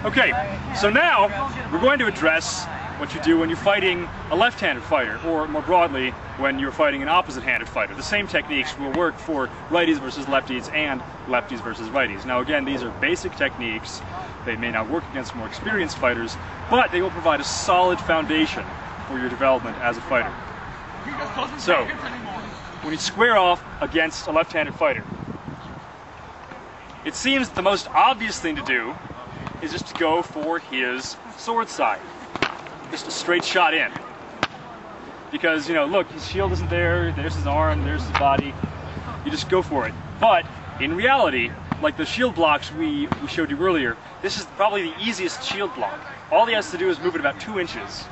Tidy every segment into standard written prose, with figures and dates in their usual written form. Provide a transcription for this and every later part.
Okay, so now we're going to address what you do when you're fighting a left-handed fighter, or more broadly, when you're fighting an opposite-handed fighter. The same techniques will work for righties versus lefties and lefties versus righties. Now again, these are basic techniques. They may not work against more experienced fighters, but they will provide a solid foundation for your development as a fighter. So, when you square off against a left-handed fighter, it seems the most obvious thing to do is just to go for his sword side. Just a straight shot in. Because, you know, look, his shield isn't there, there's his arm, there's his body. You just go for it. But, in reality, like the shield blocks we showed you earlier, this is probably the easiest shield block. All he has to do is move it about 2 inches.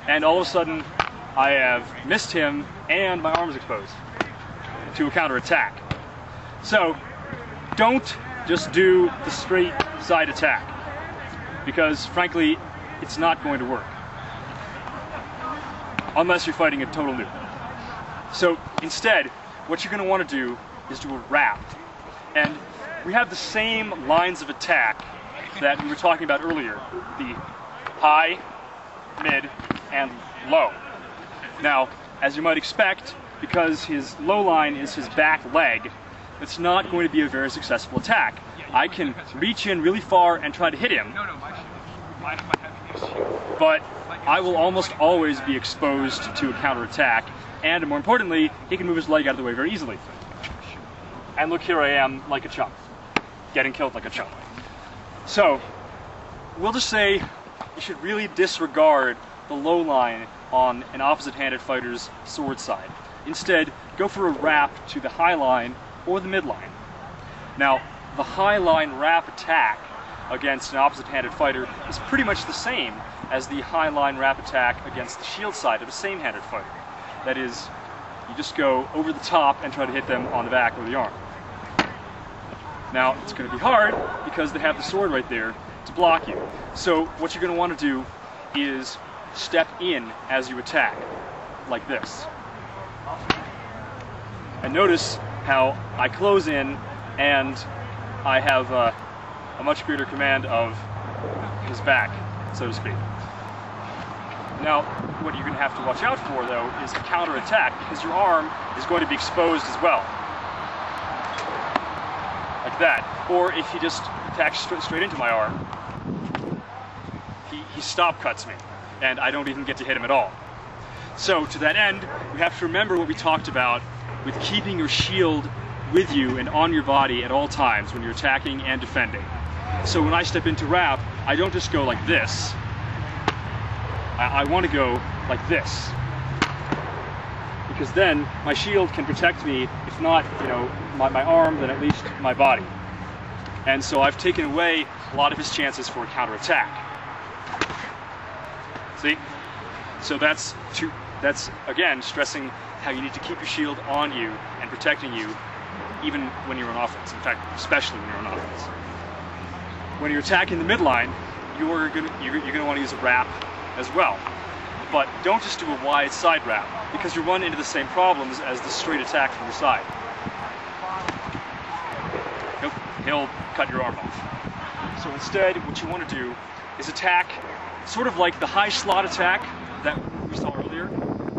And all of a sudden, I have missed him and my arm is exposed to a counterattack. So, don't just do the straight side attack. Because, frankly, it's not going to work. Unless you're fighting a total noob. So instead, what you're going to want to do is do a wrap. And we have the same lines of attack that we were talking about earlier. The high, mid, and low. Now, as you might expect, because his low line is his back leg, it's not going to be a very successful attack. I can reach in really far and try to hit him. But I will almost always be exposed to a counterattack, and more importantly, he can move his leg out of the way very easily. And look, here I am like a chump, getting killed like a chump. So, we'll just say you should really disregard the low line on an opposite-handed fighter's sword side. Instead, go for a wrap to the high line or the mid line. Now, the high line wrap attack against an opposite-handed fighter is pretty much the same as the high line wrap attack against the shield side of a same-handed fighter. That is, you just go over the top and try to hit them on the back or the arm. Now, it's going to be hard because they have the sword right there to block you. So what you're going to want to do is step in as you attack, like this. And notice how I close in and I have a much greater command of his back, so to speak. Now, what you're going to have to watch out for, though, is a counterattack, because your arm is going to be exposed as well. Like that. Or if he just attacks straight into my arm, he stop cuts me, and I don't even get to hit him at all. So, to that end, we have to remember what we talked about with keeping your shield with you and on your body at all times when you're attacking and defending. So when I step into wrap, I don't just go like this. I want to go like this. Because then my shield can protect me, if not, you know, my arm, then at least my body. And so I've taken away a lot of his chances for a counterattack. See? So that's again stressing how you need to keep your shield on you and protecting you even when you're on offense. In fact, especially when you're on offense. When you're attacking the midline, you're gonna want to use a wrap as well. But don't just do a wide side wrap, because you run into the same problems as the straight attack from the side. He'll cut your arm off. So instead, what you want to do is attack sort of like the high slot attack that we saw earlier.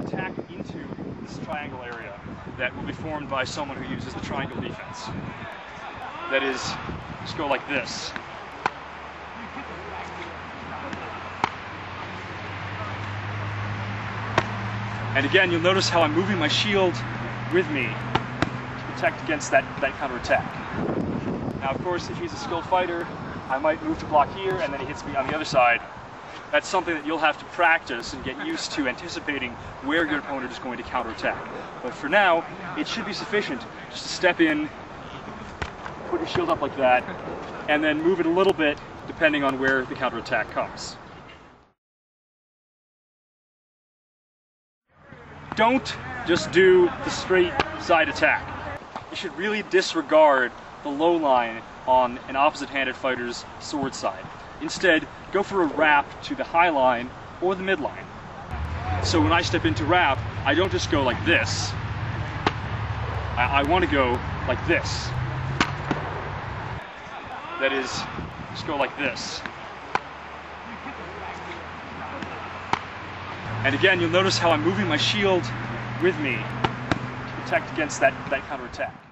Attack into this triangle area that will be formed by someone who uses the triangle defense. That is, just go like this. And again, you'll notice how I'm moving my shield with me to protect against that counterattack. Now, of course, if he's a skilled fighter, I might move to block here, and then he hits me on the other side. That's something that you'll have to practice and get used to anticipating where your opponent is going to counterattack. But for now, it should be sufficient just to step in, put your shield up like that, and then move it a little bit depending on where the counterattack comes. Don't just do the straight side attack. You should really disregard the low line on an opposite-handed fighter's sword side. Instead, go for a wrap to the high line or the mid line. So when I step into wrap, I don't just go like this. I want to go like this. That is, just go like this. And again, you'll notice how I'm moving my shield with me to protect against that counterattack.